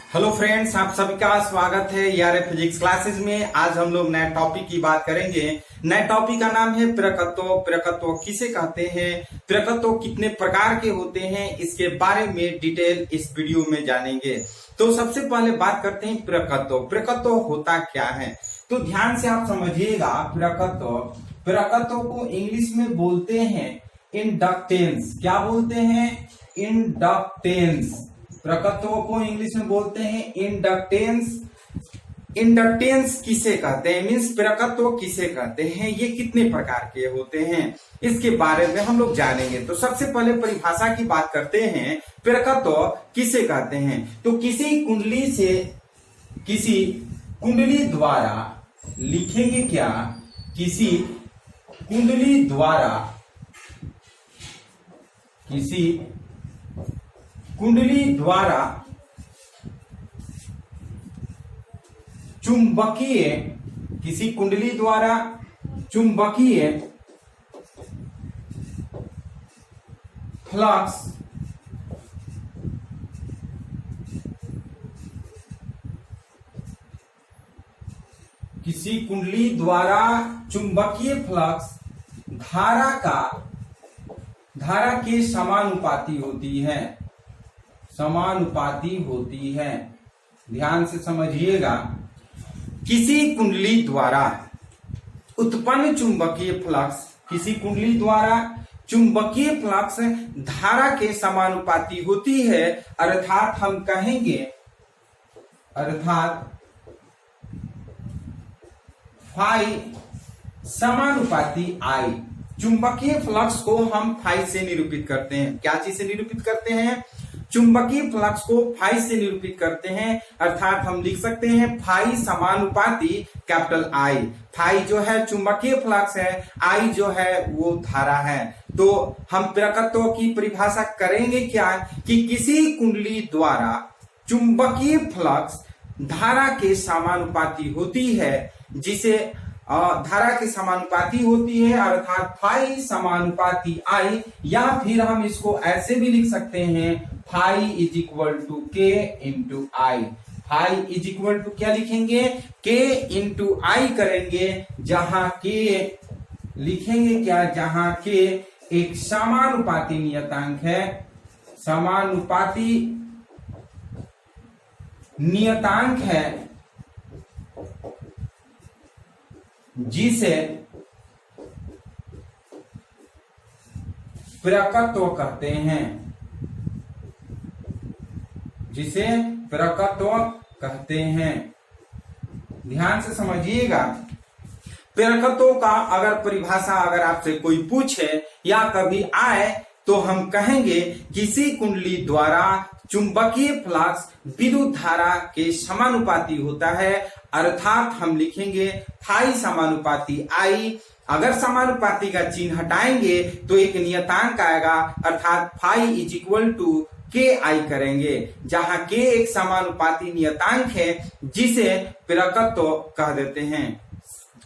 Hello friends, आप सभी का स्वागत है यार फिजिक्स क्लासेस में। आज हम लोग नए टॉपिक की बात करेंगे। नए टॉपिक का नाम है प्रकृत्व। प्रकृत्व किसे कहते हैं, प्रकृत्व कितने प्रकार के होते हैं, इसके बारे में डिटेल इस वीडियो में जानेंगे। तो सबसे पहले बात करते हैं प्रकृत्व। प्रकृत्व होता क्या है, तो ध्यान से आप समझिएगा। प्रकृत्व को इंग्लिश में बोलते हैं इंडक्टेंस। क्या बोलते हैं? इंडक्टेंस। प्रकृत्व को इंग्लिश में बोलते हैं इंडक्टेंस। इंडक्टेंस किसे कहते हैं, मीन्स प्रकृत्व किसे कहते हैं, ये कितने प्रकार के होते हैं, इसके बारे में हम लोग जानेंगे। तो सबसे पहले परिभाषा की बात करते हैं। प्रकृत्व किसे कहते हैं, तो किसी कुंडली द्वारा लिखेंगे क्या, किसी कुंडली द्वारा चुंबकीय फ्लक्स धारा के समानुपाती होती है। ध्यान से समझिएगा। किसी कुंडली द्वारा उत्पन्न चुंबकीय फ्लक्स धारा के समानुपाती होती है, अर्थात हम कहेंगे फाई समानुपाती आई। चुंबकीय फ्लक्स को हम फाई से निरूपित करते हैं। क्या चीज से निरूपित करते हैं? चुंबकीय फ्लक्स को फाई से निरूपित करते हैं, अर्थात हम लिख सकते हैं फाई समानुपाती कैपिटल आई। फाई जो है चुंबकीय फ्लक्स है, आई जो है वो धारा है। तो हम प्रकृत्व की परिभाषा करेंगे क्या, कि किसी कुंडली द्वारा चुंबकीय फ्लक्स धारा के समानुपाती होती है, जिसे धारा के समानुपाती होती है, अर्थात फाई समानुपाती आई। या फिर हम इसको ऐसे भी लिख सकते हैं, phi is equal to K into I. Phi is equal to क्या लिखेंगे, के इंटू आई करेंगे, जहां के लिखेंगे क्या, जहां के एक समानुपाती नियतांक है, समानुपाती नियतांक है, जिसे प्रकृत्व कहते हैं, ध्यान से समझिएगा। प्रकृत्व का अगर परिभाषा अगर आपसे कोई पूछे या कभी आए, तो हम कहेंगे किसी कुंडली द्वारा चुंबकीय फ्लक्स विद्युत धारा के समानुपाती होता है, अर्थात हम लिखेंगे फाई समानुपाती आई। अगर समानुपाती का चिन्ह हटाएंगे तो एक नियतांक आएगा, अर्थात फाई इज इक्वल टू के आई करेंगे, जहां के एक समानुपाती नियतांक है, जिसे प्रकृत्व कह देते हैं।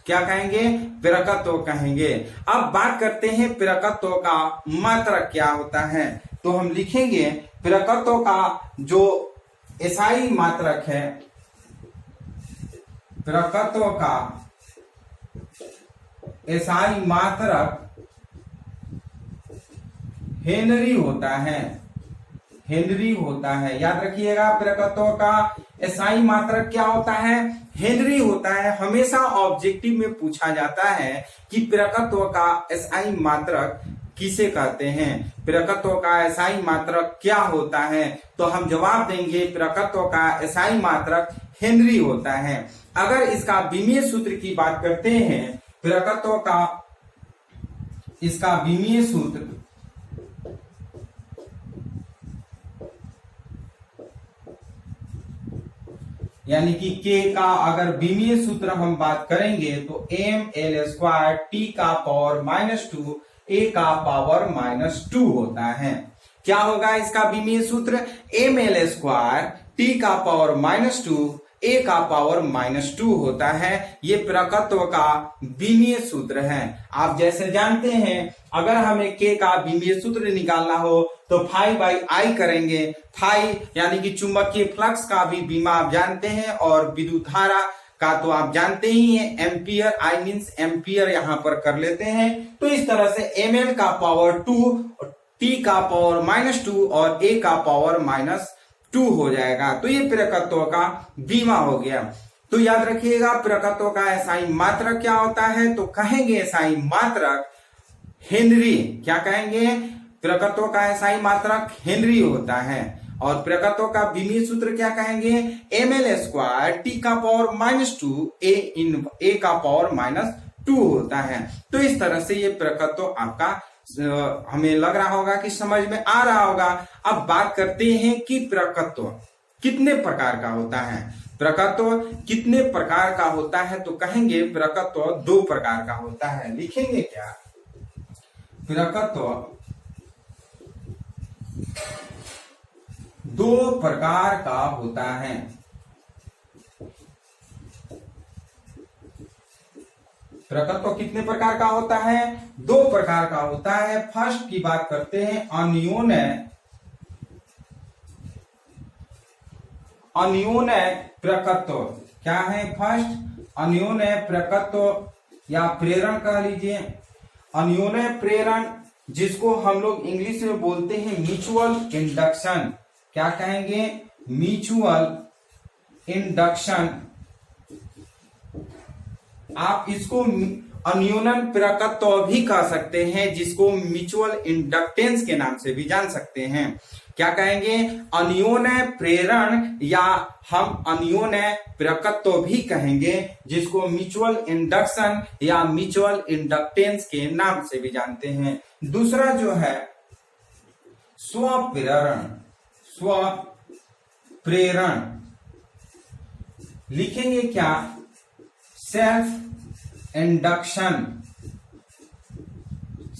क्या कहेंगे? प्रकृत्व कहेंगे। अब बात करते हैं प्रकृत्व का मात्रक क्या होता है। तो हम लिखेंगे प्रकृत्व का जो एसआई मात्रक है, प्रकृत्व का एसआई मात्रक हेनरी होता है। याद रखिएगा, प्रकृत्व का एसआई मात्रक क्या होता है? हेनरी होता है। हमेशा ऑब्जेक्टिव में पूछा जाता है कि प्रकृत्व का एसआई मात्रक किसे कहते हैं, प्रकृत्व का एसआई मात्रक क्या होता है, तो हम जवाब देंगे प्रकृत्व का एसआई मात्रक हेनरी होता है। अगर इसका विमीय सूत्र की बात करते हैं, प्रकृत्व का इसका विमीय सूत्र यानी कि के का अगर विमीय सूत्र हम बात करेंगे, तो ml² t का पावर -2 a का पावर -2 होता है। क्या होगा इसका विमीय सूत्र? ml² t का पावर -2 a का पावर -2 होता है। ये प्रकत्व का बीमीय सूत्र है। आप जैसे जानते हैं अगर हमें k का बीमीय सूत्र निकालना हो तो फाई बाई आई करेंगे। फाई यानी कि चुंबकीय फ्लक्स का भी बीमा आप जानते हैं और विद्युत धारा का तो आप जानते ही हैं, एम्पियर, आई मीन्स एम्पियर यहां पर कर लेते हैं। तो इस तरह से ml का पावर 2, t का पावर -2 और a का पावर -2 हो जाएगा। तो ये प्रकत्व का बीमा हो गया। तो याद रखिएगा प्रकत्व का एसआई मात्रक क्या होता है, तो कहेंगे एसआई मात्रक हेनरी। क्या कहेंगे? प्रकत्व का एसआई मात्रक हेनरी होता है। और प्रकत्व का बीमीय सूत्र क्या कहेंगे? ml² t का पावर -2 a का पावर -2 होता है। तो इस तरह से ये प्रकत्व आपका हमें लग रहा होगा कि समझ में आ रहा होगा। अब बात करते हैं कि प्रकत्व कितने प्रकार का होता है। प्रकत्व कितने प्रकार का होता है, तो कहेंगे प्रकत्व 2 प्रकार का होता है। लिखेंगे क्या? प्रकत्व 2 प्रकार का होता है। प्रकत्व कितने प्रकार का होता है? 2 प्रकार का होता है। फर्स्ट की बात करते हैं अन्योन्य प्रकत्व। क्या है? फर्स्ट अन्योन्य प्रकत्व या प्रेरण कह लीजिए। अन्योन्य प्रेरण जिसको हम लोग इंग्लिश में बोलते हैं म्यूचुअल इंडक्शन। क्या कहेंगे? Mutual induction. आप इसको अन्योन्य प्रकत्व भी कह सकते हैं, जिसको म्यूचुअल इंडक्टेंस के नाम से भी जान सकते हैं। क्या कहेंगे? अन्योन्य प्रेरण या हम अन्योन्य प्रकत्व भी कहेंगे, जिसको म्यूचुअल इंडक्शन या म्यूचुअल इंडक्टेंस के नाम से भी जानते हैं। दूसरा जो है स्वप्रेरण। स्वप्रेरण लिखेंगे क्या? Self induction.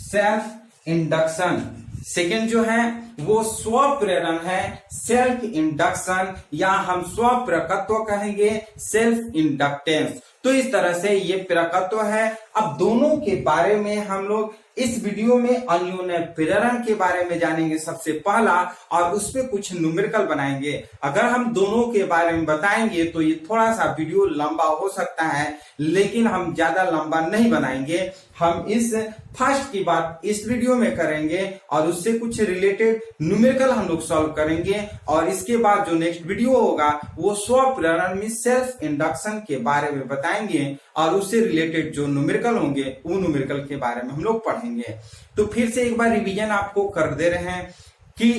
Self induction. Second जो है वो स्वप्रेरण है, सेल्फ इंडक्शन या हम स्वप्रकत्व कहेंगे, सेल्फ इंडक्टेंस। तो इस तरह से ये प्रकत्व है। अब दोनों के बारे में हम लोग इस वीडियो में अन्योन्य प्रेरण के बारे में जानेंगे सबसे पहला, और उसपे कुछ न्यूमेरिकल बनाएंगे। अगर हम दोनों के बारे में बताएंगे तो ये थोड़ा सा वीडियो लंबा हो सकता है, लेकिन हम ज्यादा लंबा नहीं बनाएंगे। हम इस फर्स्ट की बात इस वीडियो में करेंगे और उससे कुछ रिलेटेड न्यूमेरिकल हम लोग सॉल्व करेंगे, और इसके बाद जो नेक्स्ट वीडियो होगा वो स्वप्रेरण में सेल्फ इंडक्शन के बारे में बताएंगे, और उससे रिलेटेड जो न्यूमेरिकल होंगे वो न्यूमेरिकल के बारे में हम लोग पढ़ेंगे। तो फिर से एक बार रिवीजन आपको कर दे रहे हैं कि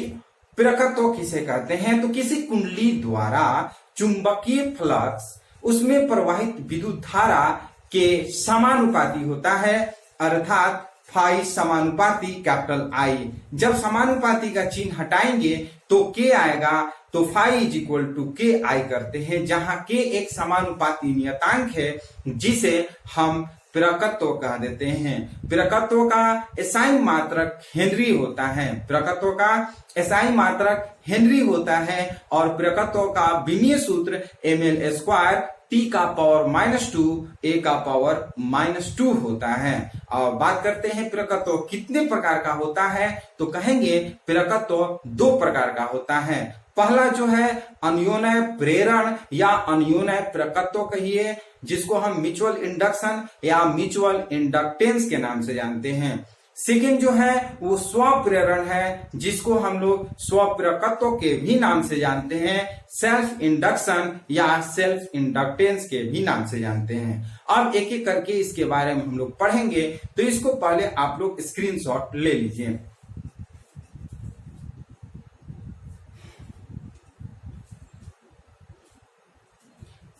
प्रकत्व किसे कहते हैं। तो किसी कुंडली द्वारा चुंबकीय फ्लक्स उसमें प्रवाहित विद्युत धारा के समानुपाती होता है, अर्थात फाई समानुपाती कैपिटल आई। जब समानुपाती का चिन्ह हटाएंगे तो के आएगा, तो फाई इज इक्वल टू के आई करते हैं, जहां के एक समानुपाती नियतांक है जिसे हम प्रकत्व कह देते हैं। प्रकत्व का एसआई मात्रक हेनरी होता है। प्रकत्व का एसआई मात्रक हेनरी होता है और प्रकत्व का बीमीय सूत्र ml² t का पावर -2 a का पावर -2 होता है। और बात करते हैं प्रकत्व कितने प्रकार का होता है, तो कहेंगे प्रकत्व 2 प्रकार का होता है। पहला जो है अन्योन्य प्रेरण या अन्योन्य प्रकत्व कहिए, जिसको हम म्यूचुअल इंडक्शन या म्यूचुअल इंडक्टेंस के नाम से जानते हैं। सेकेंड जो है वो स्वप्रेरण है, जिसको हम लोग स्वप्रकत्व के भी नाम से जानते हैं, सेल्फ इंडक्शन या सेल्फ इंडक्टेंस के भी नाम से जानते हैं। अब एक एक करके इसके बारे में हम लोग पढ़ेंगे, तो इसको पहले आप लोग स्क्रीनशॉट ले लीजिए।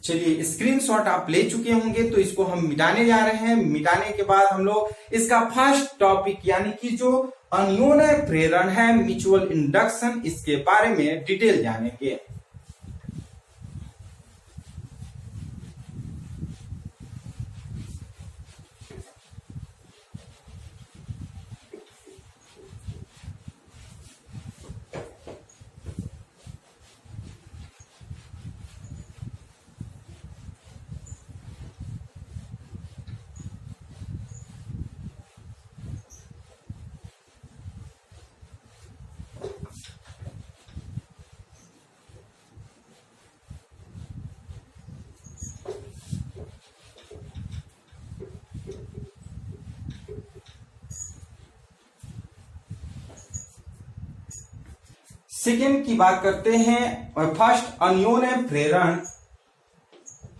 चलिए स्क्रीनशॉट आप ले चुके होंगे, तो इसको हम मिटाने जा रहे हैं। मिटाने के बाद हम लोग इसका फर्स्ट टॉपिक यानी कि जो अन्योन्य प्रेरण है, म्यूचुअल इंडक्शन, इसके बारे में डिटेल जानेंगे। सेकेंड की बात करते हैं, फर्स्ट अन्योन्य प्रेरण।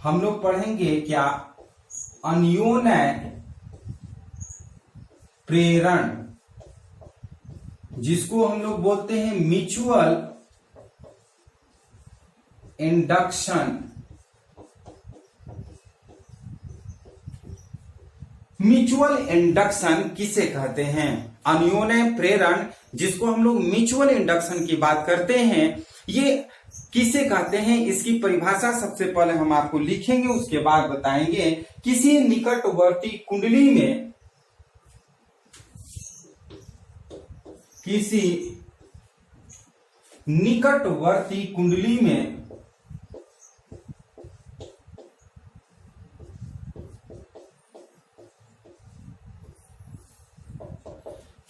हम लोग पढ़ेंगे क्या? अन्योन्य प्रेरण, जिसको हम लोग बोलते हैं म्यूचुअल इंडक्शन। म्यूचुअल इंडक्शन किसे कहते हैं? अन्योन्य प्रेरण, जिसको हम लोग म्यूचुअल इंडक्शन की बात करते हैं, ये किसे कहते हैं? इसकी परिभाषा सबसे पहले हम आपको लिखेंगे, उसके बाद बताएंगे। किसी निकटवर्ती कुंडली में, किसी निकटवर्ती कुंडली में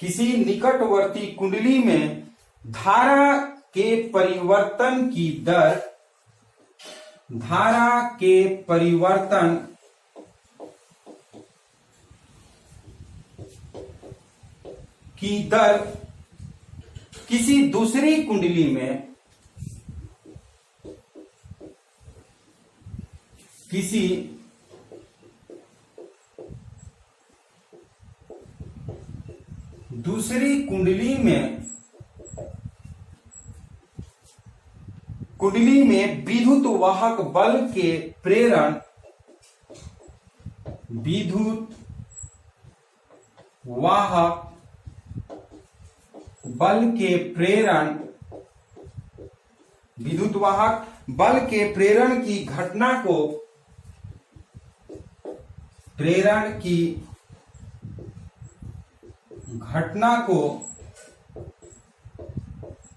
किसी निकटवर्ती कुंडली में धारा के परिवर्तन की दर, धारा के परिवर्तन की दर किसी दूसरी कुंडली में, किसी दूसरी कुंडली में विद्युत वाहक बल के प्रेरण, विद्युत वाहक बल के प्रेरण, विद्युत वाहक बल के प्रेरण की घटना को, प्रेरण की घटना को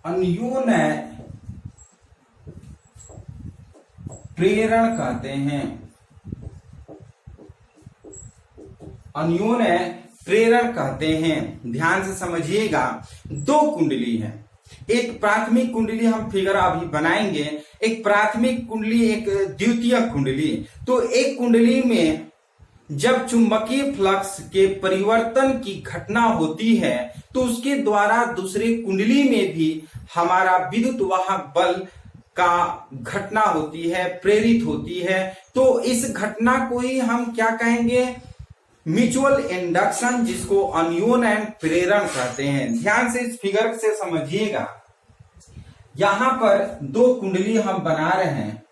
अन्योन्य प्रेरण कहते हैं। अन्योन्य प्रेरण कहते हैं। ध्यान से समझिएगा, दो कुंडली है, एक प्राथमिक कुंडली, हम फिगर अभी बनाएंगे, एक प्राथमिक कुंडली, एक द्वितीय कुंडली। तो एक कुंडली में जब चुंबकीय फ्लक्स के परिवर्तन की घटना होती है तो उसके द्वारा दूसरी कुंडली में भी हमारा विद्युत वाहक बल का घटना होती है, प्रेरित होती है। तो इस घटना को ही हम क्या कहेंगे? म्यूचुअल इंडक्शन, जिसको अन्योन्य प्रेरण कहते हैं। ध्यान से इस फिगर से समझिएगा, यहां पर दो कुंडली हम बना रहे हैं।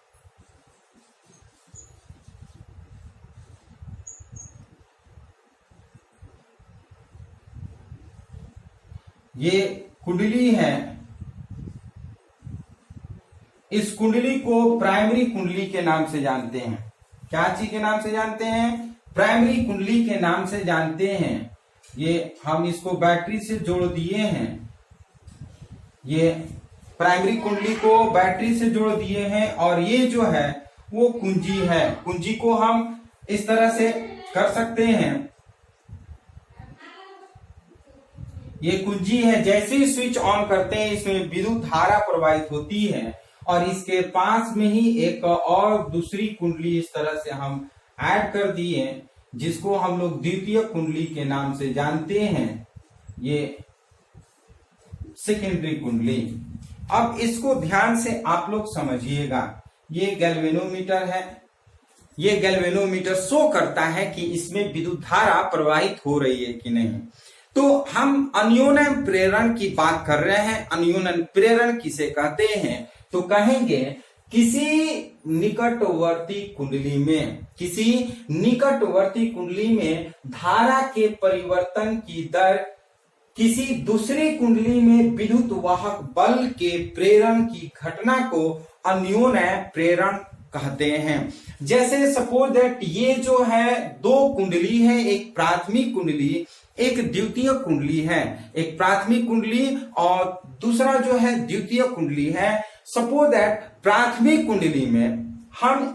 ये कुंडली है, इस कुंडली को प्राइमरी कुंडली के नाम से जानते हैं। क्या चीज के नाम से जानते हैं? प्राइमरी कुंडली के नाम से जानते हैं। ये हम इसको बैटरी से जोड़ दिए हैं, ये प्राइमरी कुंडली को बैटरी से जोड़ दिए हैं, और ये जो है वो कुंजी है। कुंजी को हम इस तरह से कर सकते हैं, ये कुंजी है। जैसे ही स्विच ऑन करते हैं इसमें विद्युत धारा प्रवाहित होती है, और इसके पास में ही एक और दूसरी कुंडली इस तरह से हम ऐड कर दिए, जिसको हम लोग द्वितीय कुंडली के नाम से जानते हैं, ये सेकेंडरी कुंडली। अब इसको ध्यान से आप लोग समझिएगा, ये गैल्वेनोमीटर है, ये गैल्वेनोमीटर शो करता है कि इसमें विद्युत धारा प्रवाहित हो रही है कि नहीं। तो हम अन्योन्य प्रेरण की बात कर रहे हैं। अन्योन्य प्रेरण किसे कहते हैं? तो कहेंगे किसी निकटवर्ती कुंडली में, किसी निकटवर्ती कुंडली में धारा के परिवर्तन की दर किसी दूसरी कुंडली में विद्युत वाहक बल के प्रेरण की घटना को अन्योन्य प्रेरण कहते हैं। जैसे सपोज दैट ये जो है दो कुंडली है, एक प्राथमिक कुंडली, एक द्वितीय कुंडली है। एक प्राथमिक कुंडली और दूसरा जो है द्वितीय कुंडली है। सपोज दैट प्राथमिक कुंडली में हम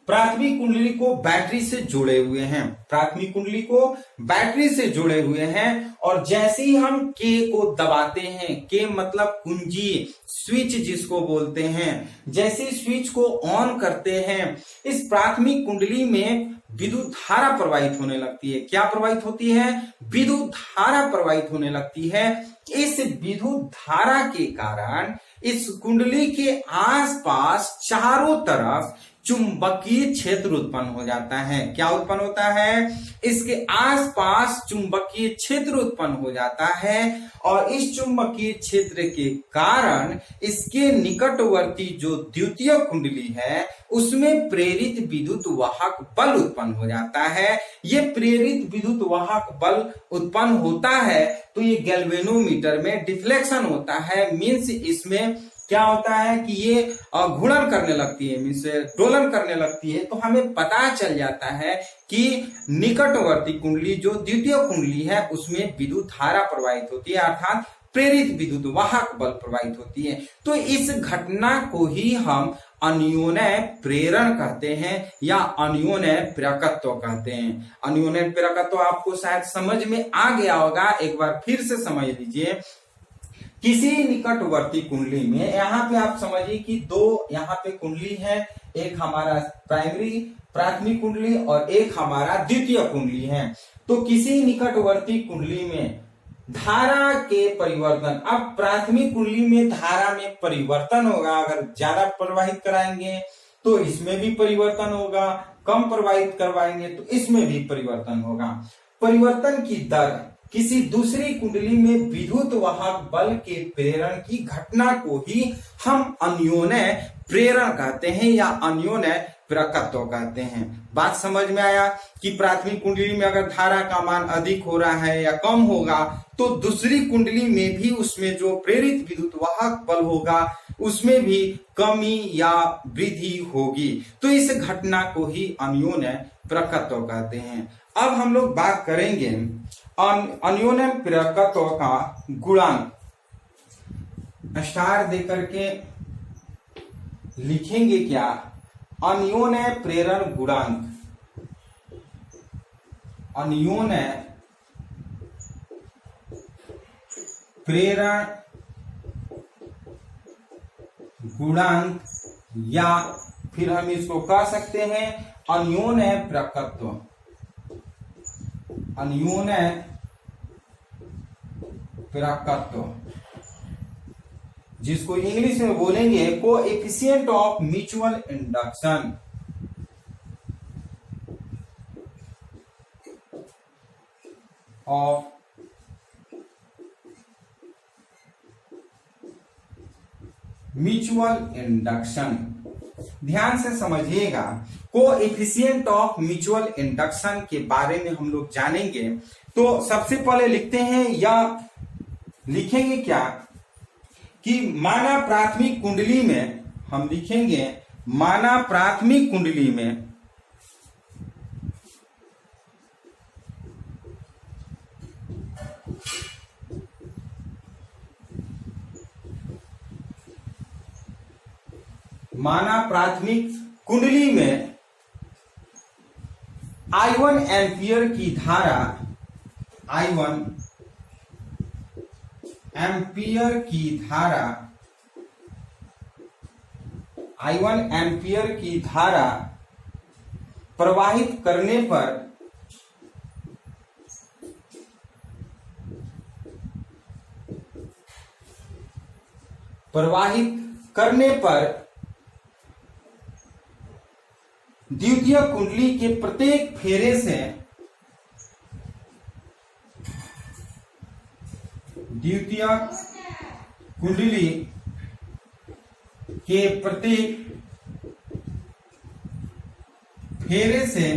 प्राथमिक कुंडली को बैटरी से जुड़े हुए हैं, प्राथमिक कुंडली को बैटरी से जुड़े हुए हैं। और जैसे ही हम के को दबाते हैं, के मतलब कुंजी, स्विच जिसको बोलते हैं, जैसे स्विच को ऑन करते हैं, इस प्राथमिक कुंडली में विद्युत धारा प्रवाहित होने लगती है। क्या प्रवाहित होती है? विद्युत धारा प्रवाहित होने लगती है। इस विद्युत धारा के कारण इस कुंडली के आसपास चारों तरफ चुंबकीय क्षेत्र उत्पन्न हो जाता है। क्या उत्पन्न होता है? इसके आसपास चुंबकीय क्षेत्र उत्पन्न हो जाता है और इस चुंबकीय क्षेत्र के कारण इसके निकटवर्ती जो द्वितीय कुंडली है उसमें प्रेरित विद्युत वाहक बल उत्पन्न हो जाता है। ये प्रेरित विद्युत वाहक बल उत्पन्न होता है तो ये गैल्वेनोमीटर में डिफ्लेक्शन होता है, मीन्स इसमें क्या होता है कि ये घूर्णन करने लगती है, मीन्स दोलन करने लगती है। तो हमें पता चल जाता है कि निकटवर्ती कुंडली जो द्वितीय कुंडली है उसमें विद्युत धारा प्रवाहित होती है, अर्थात प्रेरित विद्युत वाहक बल प्रवाहित होती है। तो इस घटना को ही हम अन्योन्य प्रेरण कहते हैं या अन्योन्य प्रेरकत्व कहते हैं। अन्योन्य प्रेरकत्व आपको शायद समझ में आ गया होगा, एक बार फिर से समझ लीजिए। किसी निकटवर्ती कुंडली में, यहाँ पे आप समझिए कि दो यहाँ पे कुंडली है, एक हमारा प्राथमिक कुंडली और एक हमारा द्वितीय कुंडली है। तो किसी निकटवर्ती कुंडली में धारा के परिवर्तन, अब प्राथमिक कुंडली में धारा में परिवर्तन होगा, अगर ज्यादा प्रवाहित कराएंगे तो इसमें भी परिवर्तन होगा, कम प्रवाहित करवाएंगे तो इसमें भी परिवर्तन होगा। परिवर्तन की दर किसी दूसरी कुंडली में विद्युत वाहक बल के प्रेरण की घटना को ही हम अन्योन्य प्रेरण कहते हैं या अन्योन्य प्रेरकत्व कहते हैं। बात समझ में आया कि प्राथमिक कुंडली में अगर धारा का मान अधिक हो रहा है या कम होगा तो दूसरी कुंडली में भी उसमें जो प्रेरित विद्युत वाहक बल होगा उसमें भी कमी या वृद्धि होगी। तो इस घटना को ही अन्योन्य प्रेरकत्व कहते हैं। अब हम लोग बात करेंगे अन्योन्य प्रेरकत्व का गुणांक। स्टार देकर के लिखेंगे क्या? अन्योन्य प्रेरण गुणांक। अन्योन्य प्रेरण गुणांक या फिर हम इसको कह सकते हैं अन्योन्य प्रेरकत्व। अन्योन्य प्रेरकत्व जिसको इंग्लिश में बोलेंगे coefficient of mutual induction. Of mutual induction, ध्यान से समझिएगा। कोएफिशिएंट ऑफ म्यूचुअल इंडक्शन के बारे में हम लोग जानेंगे। तो सबसे पहले लिखते हैं या लिखेंगे क्या कि माना प्राथमिक कुंडली में, हम लिखेंगे माना प्राथमिक कुंडली में I1 एम्पियर की धारा, I1 एम्पियर की धारा, I1 एम्पियर की धारा प्रवाहित करने पर द्वितीय कुंडली के प्रत्येक फेरे से द्वितीय कुंडली के प्रत्येक फेरे से,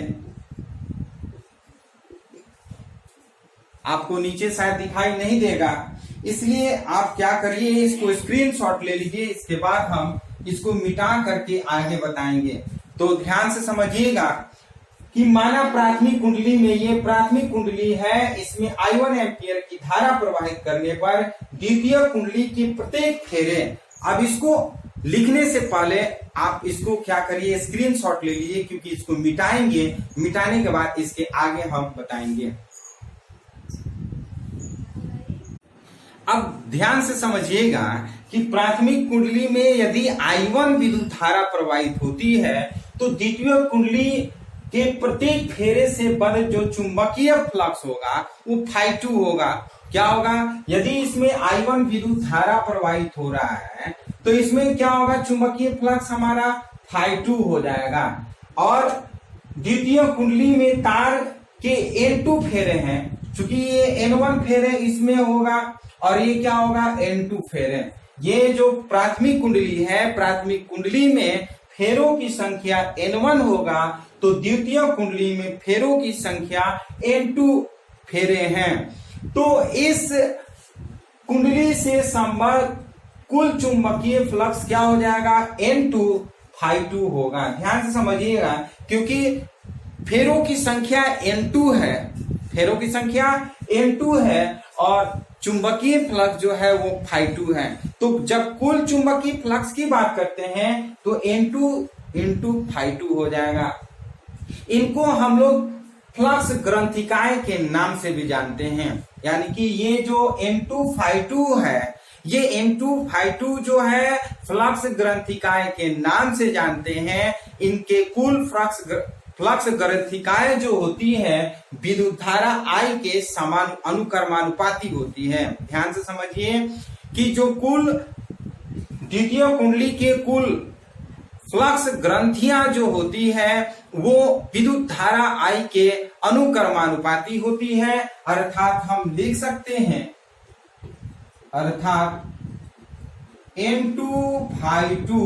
आपको नीचे शायद दिखाई नहीं देगा इसलिए आप क्या करिए, इसको स्क्रीनशॉट ले लीजिए, इसके बाद हम इसको मिटा करके आगे बताएंगे। तो ध्यान से समझिएगा कि माना प्राथमिक कुंडली में, ये प्राथमिक कुंडली है, इसमें I1 एम्पियर की धारा प्रवाहित करने पर द्वितीय कुंडली के प्रत्येक फेरे, अब इसको लिखने से पहले आप इसको क्या करिए, स्क्रीनशॉट ले लीजिए, क्योंकि इसको मिटाएंगे, मिटाने के बाद इसके आगे हम बताएंगे। अब ध्यान से समझिएगा कि प्राथमिक कुंडली में यदि I1 विद्युत धारा प्रवाहित होती है तो द्वितीय कुंडली के प्रत्येक फेरे से बद्ध जो चुंबकीय फ्लक्स होगा वो Φ2 होगा। क्या होगा, यदि इसमें I1 विद्युत धारा प्रवाहित हो रहा है तो इसमें क्या होगा, चुंबकीय फ्लक्स हमारा Φ2 हो जाएगा। और द्वितीय कुंडली में तार के N2 फेरे हैं, चूंकि ये N1 फेरे इसमें होगा और ये क्या होगा, N2 फेरे। ये जो प्राथमिक कुंडली है, प्राथमिक कुंडली में फेरों की संख्या N1 होगा तो द्वितीय कुंडली में फेरों की संख्या N2 फेरे हैं। तो इस कुंडली से संबद्ध कुल चुंबकीय फ्लक्स क्या हो जाएगा, N2 Φ2 होगा। ध्यान से समझिएगा, क्योंकि फेरों की संख्या N2 है, फेरों की संख्या N2 है और चुंबकीय फ्लक्स जो है वो Φ2 है। तो जब कुल चुंबकीय फ्लक्स की बात करते हैं तो N2 × Φ2 हो जाएगा। इनको हम लोग फ्लक्स ग्रंथिकाएं के नाम से भी जानते हैं, यानी कि ये जो N2 Φ2 है, ये N2 Φ2 जो है फ्लक्स ग्रंथिकाएं के नाम से जानते हैं। इनके कुल फ्लक्स ग्रंथिकाएं जो होती है विद्युत धारा I के समान अनुक्रमानुपाती होती है। ध्यान से समझिए कि जो कुल द्वितीय कुंडली के कुल फ्लक्स ग्रंथियां जो होती है वो विद्युत धारा I के अनुक्रमानुपाती होती है। अर्थात हम लिख सकते हैं, अर्थात N2 Φ2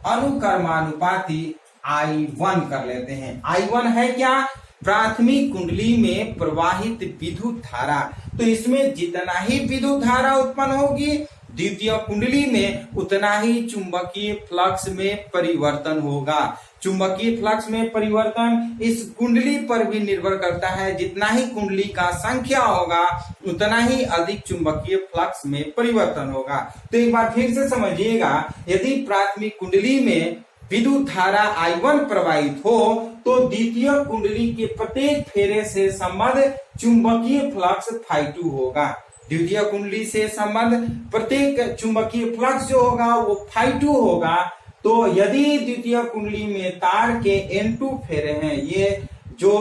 अनुक्रमानुपाती I1 कर लेते हैं। I1 है क्या, प्राथमिक कुंडली में प्रवाहित विद्युत धारा। तो इसमें जितना ही विद्युत धारा उत्पन्न होगी द्वितीय कुंडली में उतना ही चुंबकीय फ्लक्स में परिवर्तन होगा। चुंबकीय फ्लक्स में परिवर्तन इस कुंडली पर भी निर्भर करता है। जितना ही कुंडली का संख्या होगा उतना ही अधिक चुंबकीय फ्लक्स में परिवर्तन होगा। तो एक बार फिर से समझिएगा, यदि प्राथमिक कुंडली में विद्युत धारा I1 प्रवाहित हो तो द्वितीय कुंडली के प्रत्येक फेरे से संबद्ध चुंबकीय फ्लक्स Φ2 होगा। द्वितीय कुंडली से संबद्ध प्रत्येक चुंबकीय फ्लक्स जो होगा वो Φ2 होगा। तो यदि द्वितीय कुंडली में तार के N2 फेरे हैं, ये जो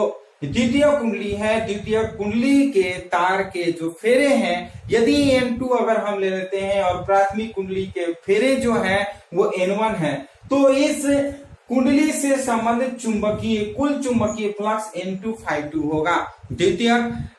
द्वितीय कुंडली है, द्वितीय कुंडली के तार के जो फेरे हैं, यदि N2 अगर हम ले लेते हैं और प्राथमिक कुंडली के फेरे जो है वो N1 है, तो इस कुंडली से संबंधित कुल चुंबकीय फ्लक्स N2 Φ2 होगा। द्वितीय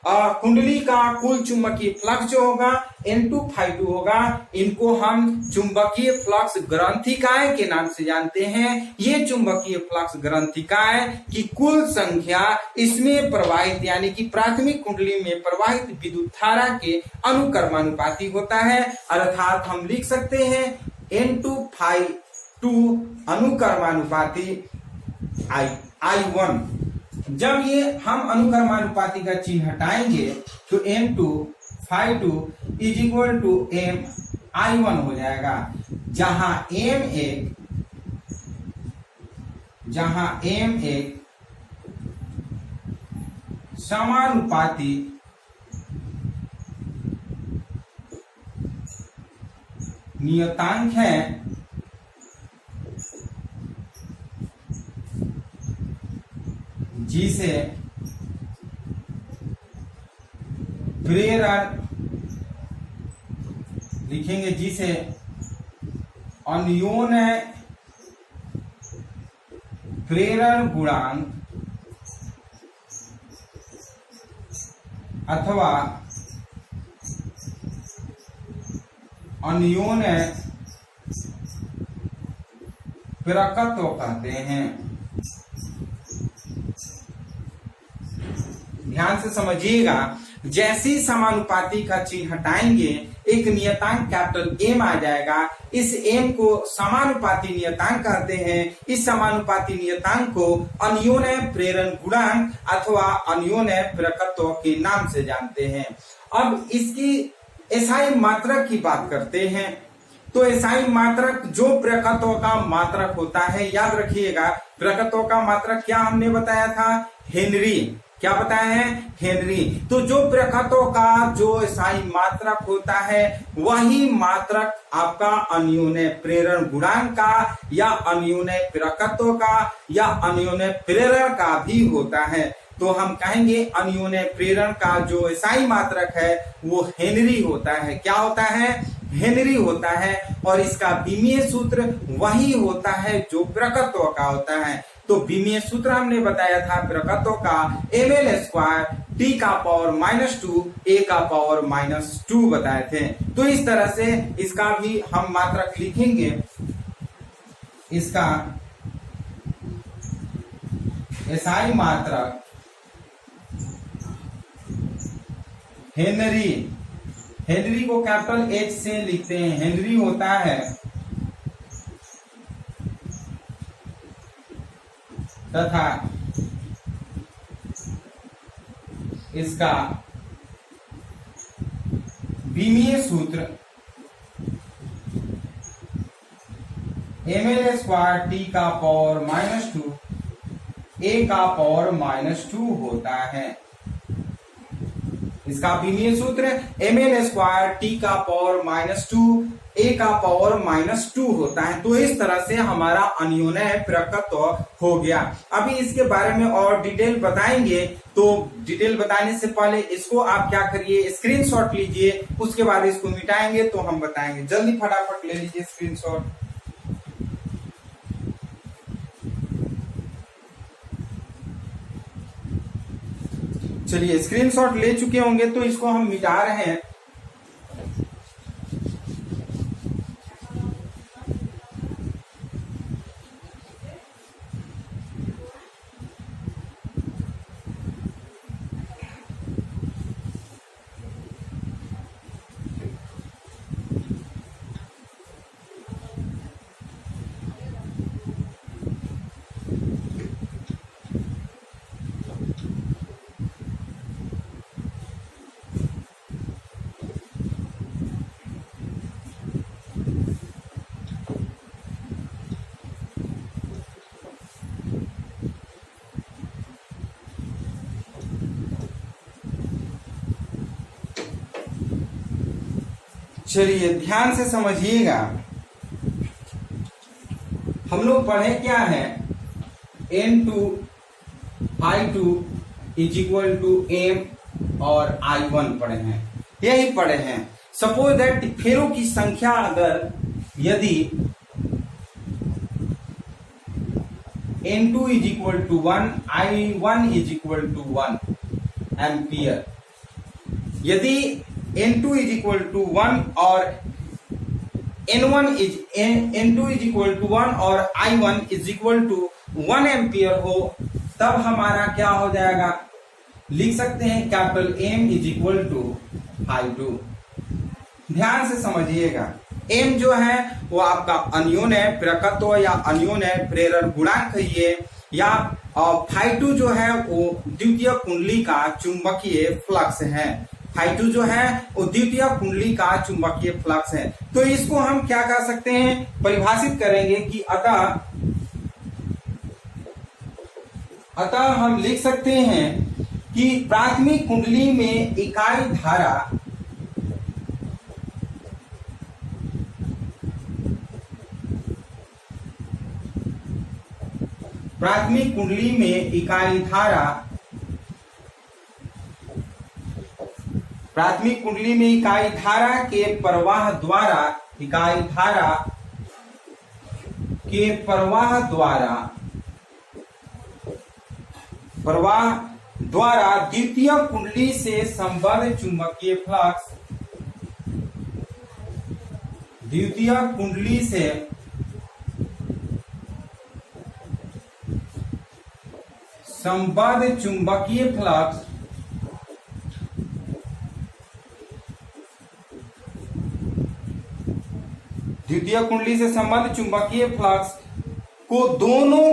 कुंडली का कुल चुंबकीय फ्लक्स जो होगा N2 Φ2 होगा। इनको हम चुंबकीय फ्लक्स ग्रंथिकाएं के नाम से जानते हैं। ये चुंबकीय फ्लक्स ग्रंथिकाएं की कुल संख्या इसमें प्रवाहित यानी कि प्राथमिक कुंडली में प्रवाहित विद्युत धारा के अनुक्रमानुपाती होता है। अर्थात हम लिख सकते हैं N2 Φ2 अनुक्रमानुपाती I1। जब ये हम अनुक्रमानुपाती का चिन्ह हटाएंगे तो N2 Φ2 = M I1 हो जाएगा, जहां M एक समानुपाती नियतांक है जिसे प्रेरण लिखेंगे, जिसे अन्योन्य प्रेरण गुणांक अथवा अन्योन्य प्रेरकत्व कहते हैं। ध्यान से समझिएगा, जैसे ही समानुपाती का चिन्ह हटाएंगे एक नियतांक कैपिटल M आ जाएगा। इस M को समानुपाती नियतांक कहते हैं। इस समानुपाती नियतांक को अन्योन्य प्रेरण गुणांक अथवा अन्योन्य प्रेरकत्व के नाम से जानते हैं। अब इसकी एसआई मात्रा की बात करते हैं तो एसआई मात्रक जो प्रकत्व का मात्रक होता है, याद रखिएगा प्रकत्व का मात्रक क्या हमने बताया था, हेनरी। क्या बताया है, हेनरी। तो जो प्रकत्व का जो एसआई मात्रक होता है वही मात्रक आपका अन्योन्य प्रेरण गुणांक का या अन्योन्य प्रकत्व का या अन्योन्य प्रेरण का भी होता है। तो हम कहेंगे अन्योन्य प्रेरण का जो एसआई मात्रक है वो हेनरी होता है। क्या होता है, हेनरी होता है। और इसका विमीय सूत्र वही होता है जो प्रकत्व का होता है। तो विमीय सूत्र हमने बताया था प्रकत्व का ml² t का पावर -2 a का पावर -2 बताए थे। तो इस तरह से इसका भी हम मात्रक लिखेंगे। इसका एसआई मात्रक हेनरी, हेनरी को कैपिटल H से लिखते हैं। हेनरी होता है तथा इसका विमीय सूत्र ml² t का पावर -2 a का पावर -2 होता है। इसका विमीय सूत्र ml² t का पावर -2 a का पावर -2 होता है। तो इस तरह से हमारा अन्योन्य प्रकत्व हो गया। अभी इसके बारे में और डिटेल बताएंगे। तो डिटेल बताने से पहले इसको आप क्या करिए, स्क्रीनशॉट लीजिए, उसके बाद इसको मिटाएंगे तो हम बताएंगे। जल्दी फटाफट ले लीजिए स्क्रीनशॉट। चलिए स्क्रीनशॉट ले चुके होंगे तो इसको हम मिटा रहे हैं। चलिए ध्यान से समझिएगा। हम लोग पढ़े क्या है, N2 I2 = M और I1 पढ़े हैं, यही पढ़े हैं। सपोज दैट फेरों की संख्या अगर यदि N2 = 1 I1 = 1 एम्पियर, यदि N2 = 1 और N2 = 1 और I1 = 1 एम्पियर हो, तब हमारा क्या हो जाएगा, लिख सकते हैं कैपिटल M = I2। ध्यान से समझिएगा। M जो है वो आपका अन्योन्य प्रकत्व या अन्योन्य प्रेरण गुणांक है, या Φ2 जो है वो द्वितीय कुंडली का चुंबकीय फ्लक्स है। Φ2 जो है वो द्वितीय कुंडली का चुंबकीय फ्लक्स है। तो इसको हम क्या कर सकते हैं, परिभाषित करेंगे कि अतः हम लिख सकते हैं कि प्राथमिक कुंडली में इकाई धारा प्राथमिक कुंडली में इकाई धारा प्राथमिक कुंडली में इकाई धारा के प्रवाह द्वारा द्वितीय कुंडली से संबद्ध चुंबकीय फ्लक्स, द्वितीय कुंडली से संबद्ध चुंबकीय फ्लक्स द्वितीय कुंडली से संबद्ध चुंबकीय फ्लक्स को दोनों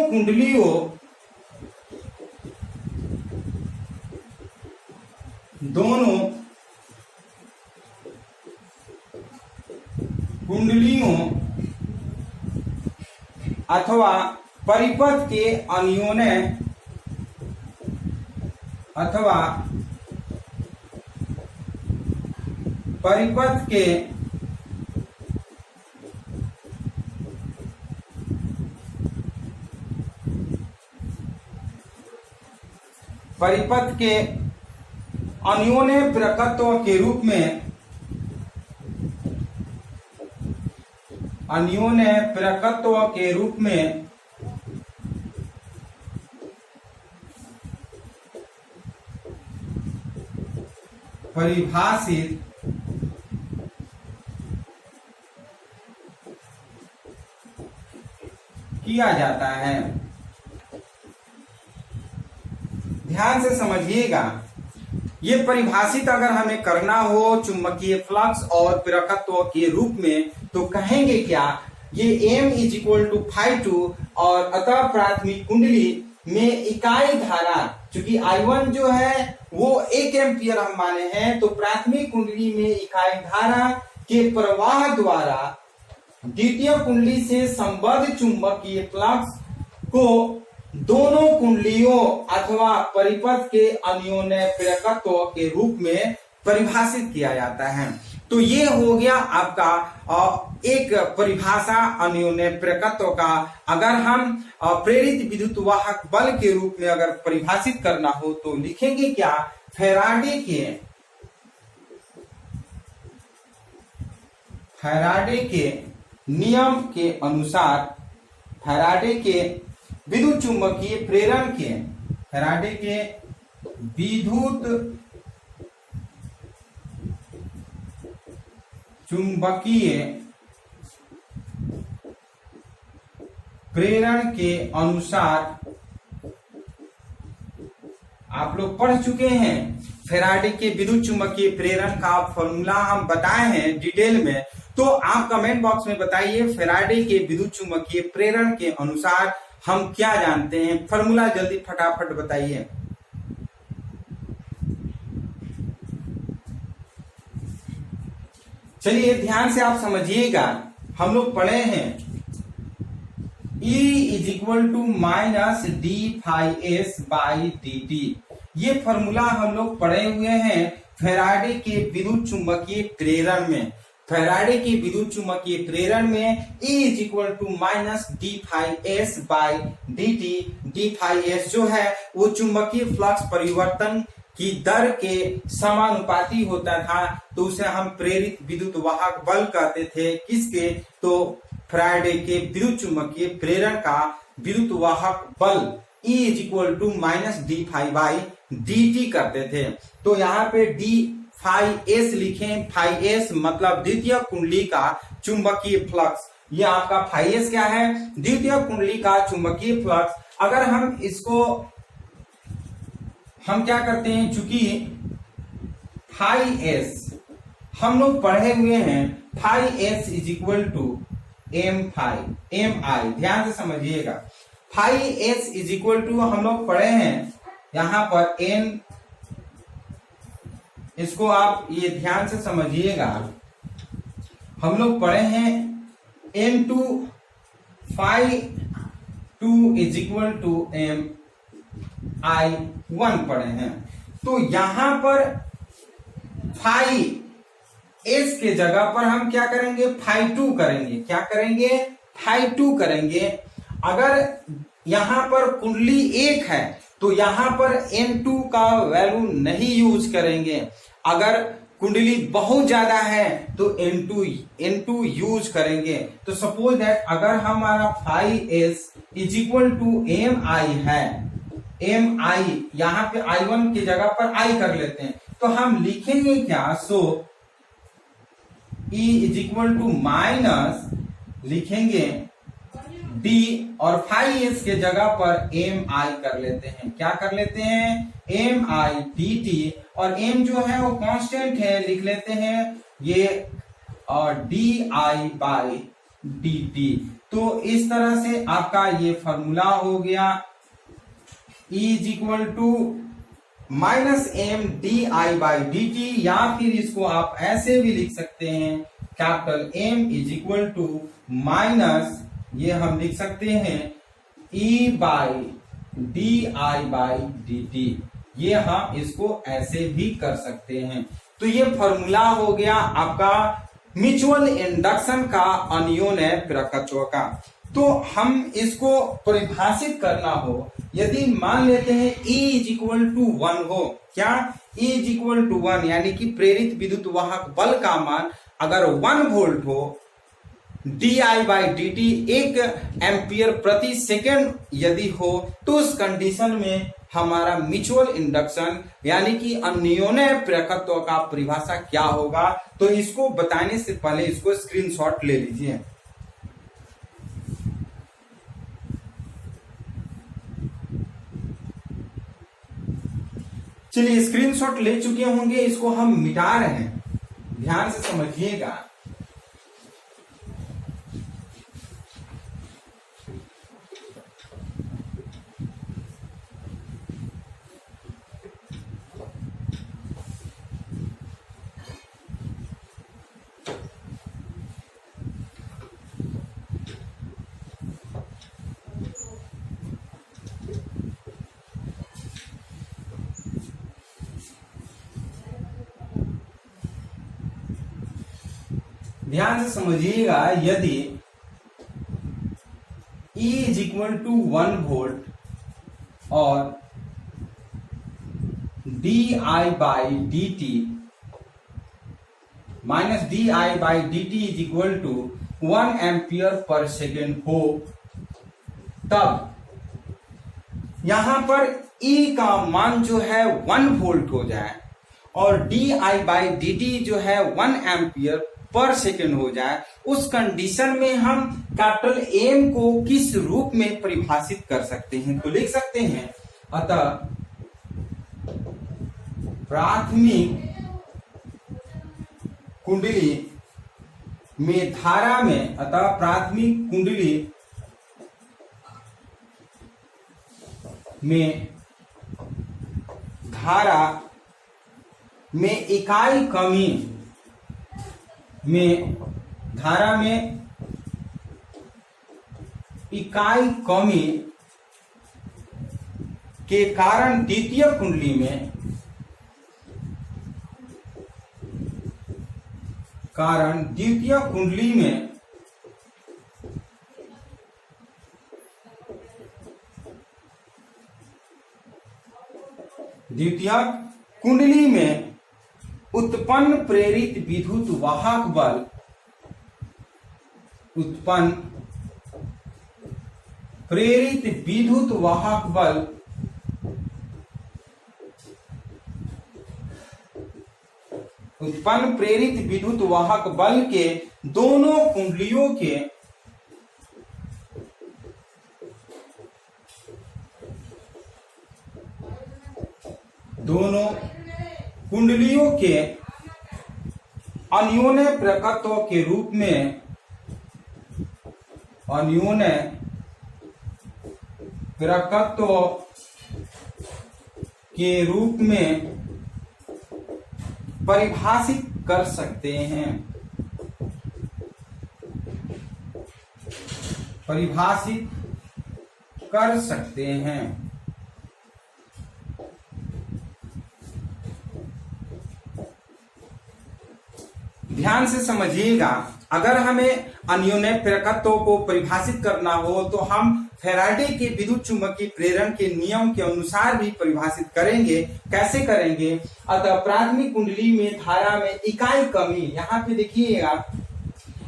कुंडलियों अथवा परिपथ के अनियोन्य अथवा परिपथ के अन्योन्य प्रेरकत्व के रूप में परिभाषित किया जाता है। ध्यान से समझिएगा, ये परिभाषित अगर हमें करना हो चुंबकीय फ्लक्स और प्रेरकत्व के रूप में तो कहेंगे क्या, ये M इज इक्वल टू φ2 और अतः प्राथमिक कुंडली में इकाई धारा, चूंकि I1 जो है वो 1 एम्पियर हम माने हैं, तो प्राथमिक कुंडली में इकाई धारा के प्रवाह द्वारा द्वितीय कुंडली से संबद्ध चुंबकीय फ्लक्स को दोनों कुंडलियों अथवा परिपथ के अन्योन्य प्रेरकत्व के रूप में परिभाषित किया जाता है। तो ये हो गया आपका एक परिभाषा अन्योन्य प्रेरकत्व का। अगर हम प्रेरित विद्युत वाहक बल के रूप में अगर परिभाषित करना हो तो लिखेंगे क्या, फैराडे के नियम के अनुसार, फैराडे के विद्युत चुंबकीय प्रेरण के, फैराडे के विद्युत चुंबकीय प्रेरण के अनुसार, आप लोग पढ़ चुके हैं फैराडे के विद्युत चुंबकीय प्रेरण का फॉर्मूला हम बताए हैं डिटेल में, तो आप कमेंट बॉक्स में बताइए फैराडे के विद्युत चुंबकीय प्रेरण के अनुसार हम क्या जानते हैं। फॉर्मूला जल्दी फटाफट बताइए। चलिए ध्यान से आप समझिएगा, हम लोग पढ़े हैं E is equal to minus D phi S by D T. ये फॉर्मूला हम लोग पढ़े हुए हैं फैराडे के विद्युत चुंबकीय प्रेरण में। फैराडे के विद्युत चुंबकीय प्रेरण में E is equal to minus D phi S by D T. D phi S जो है वो चुंबकीय फ्लक्स परिवर्तन की दर के समानुपाती होता था, तो उसे हम प्रेरित विद्युत वाहक बल कहते थे। किसके, तो फैराडे के विद्युत चुंबकीय प्रेरण का विद्युत वाहक बल E is equal to minus D phi by D T करते थे। तो यहाँ पे डी फाई एस लिखें, फाई एस मतलब द्वितीय कुंडली का चुंबकीय फ्लक्स। ये आपका फाई एस क्या है, द्वितीय कुंडली का चुंबकीय फ्लक्स। अगर हम इसको हम क्या करते हैं, चूंकि फाई एस हम लोग पढ़े हुए हैं, phi s is equal to M i. ध्यान से समझिएगा, phi s is equal to हम लोग पढ़े हैं यहां पर एन, इसको आप ये ध्यान से समझिएगा, हम लोग पढ़े हैं N two phi two is equal to M I one पढ़े हैं। तो यहां पर फाई एस के जगह पर हम क्या करेंगे, फाई टू करेंगे। क्या करेंगे, फाई टू करेंगे। अगर यहां पर कुंडली एक है तो यहां पर N2 का वैल्यू नहीं यूज करेंगे। अगर कुंडली बहुत ज्यादा है तो N2 यूज करेंगे। तो सपोज दैट अगर हमारा phi s is equal to M i है, एम आई यहां पे I1 की जगह पर I कर लेते हैं, तो हम लिखेंगे क्या, so E is equal to minus लिखेंगे D और फाई एस के जगह पर एम आई कर लेते हैं। क्या कर लेते हैं, एम आई डी टी, और एम जो है वो कांस्टेंट है, लिख लेते हैं ये और D I by D T. तो इस तरह से आपका ये फॉर्मूला हो गया, E is equal to minus M D I by D T, या फिर इसको आप ऐसे भी लिख सकते हैं, capital M is equal to minus, ये हम लिख सकते हैं E बाई DI/dt। ये हम इसको ऐसे भी कर सकते हैं। तो ये फॉर्मूला हो गया आपका म्यूचुअल इंडक्शन का अन्योन्य प्रेरकत्व का। तो हम इसको परिभाषित करना हो, यदि मान लेते हैं E इज इक्वल टू 1 हो, क्या E इज इक्वल टू 1 यानी कि प्रेरित विद्युत वाहक बल का मान अगर 1 वोल्ट हो, DI/dt 1 एम्पियर प्रति सेकेंड यदि हो, तो उस कंडीशन में हमारा म्यूचुअल इंडक्शन यानी कि अन्योन्य प्रेरकत्व का परिभाषा क्या होगा। तो इसको बताने से पहले इसको स्क्रीनशॉट ले लीजिए। चलिए स्क्रीनशॉट ले चुके होंगे, इसको हम मिटा रहे हैं, ध्यान से समझिएगा। ध्यान से समझिएगा, यदि E is equal to 1 volt और DI/dt minus DI/dt is equal to 1 ampere per second हो, तब यहां पर E का मान जो है 1 वोल्ट हो जाए और DI/dt जो है 1 एम्पियर पर सेकेंड हो जाए, उस कंडीशन में हम कैपिटल M को किस रूप में परिभाषित कर सकते हैं? तो लिख सकते हैं, अतः प्राथमिक कुंडली में धारा में, अतः प्राथमिक कुंडली में धारा में इकाई कमी में, धारा में इकाई कमी के कारण द्वितीय कुंडली में, द्वितीय कुंडली में उत्पन्न प्रेरित विद्युत वाहक बल, उत्पन्न प्रेरित विद्युत वाहक बल उत्पन्न प्रेरित विद्युत वाहक बल के दोनों कुंडलियों के अन्योन्य प्रेरकत्व के रूप में, अन्योन्य प्रेरकत्व के रूप में परिभाषित कर सकते हैं, परिभाषित कर सकते हैं। ध्यान से समझिएगा, अगर हमें अन्योन्य प्रेरकत्व को परिभाषित करना हो तो हम फैराडे के विद्युत चुंबकीय प्रेरण के नियम के अनुसार भी परिभाषित करेंगे। कैसे करेंगे? अतः प्राथमिक कुंडली में धारा में इकाई कमी, यहाँ पे देखिएगा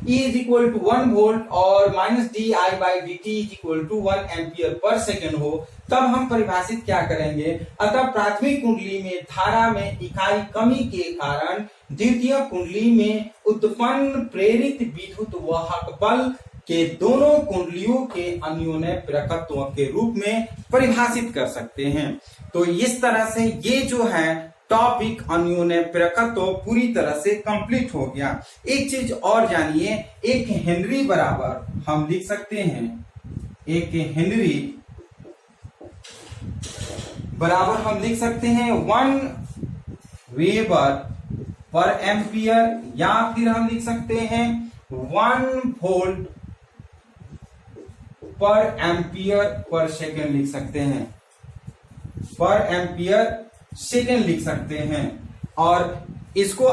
E is equal to 1 volt और minus DI/dt is equal to 1 ampere per second हो, तब हम परिभाषित क्या करेंगे? अतः प्राथमिक कुंडली में धारा में इकाई कमी के कारण द्वितीय कुंडली में उत्पन्न प्रेरित विद्युत वाहक बल के दोनों कुंडलियों के अन्योन्य प्रेरकत्व के रूप में परिभाषित कर सकते हैं। तो इस तरह से ये जो है टॉपिक अन्योन्य प्रेरकत्व पूरी तरह से कंप्लीट हो गया। एक चीज और जानिए, एक हेनरी बराबर हम लिख सकते हैं, एक हेनरी बराबर हम लिख सकते हैं 1 वेबर पर एम्पियर, या फिर हम लिख सकते हैं 1 वोल्ट पर एम्पियर पर सेकेंड लिख सकते हैं, पर एम्पियर सेकेंड लिख सकते हैं। और इसको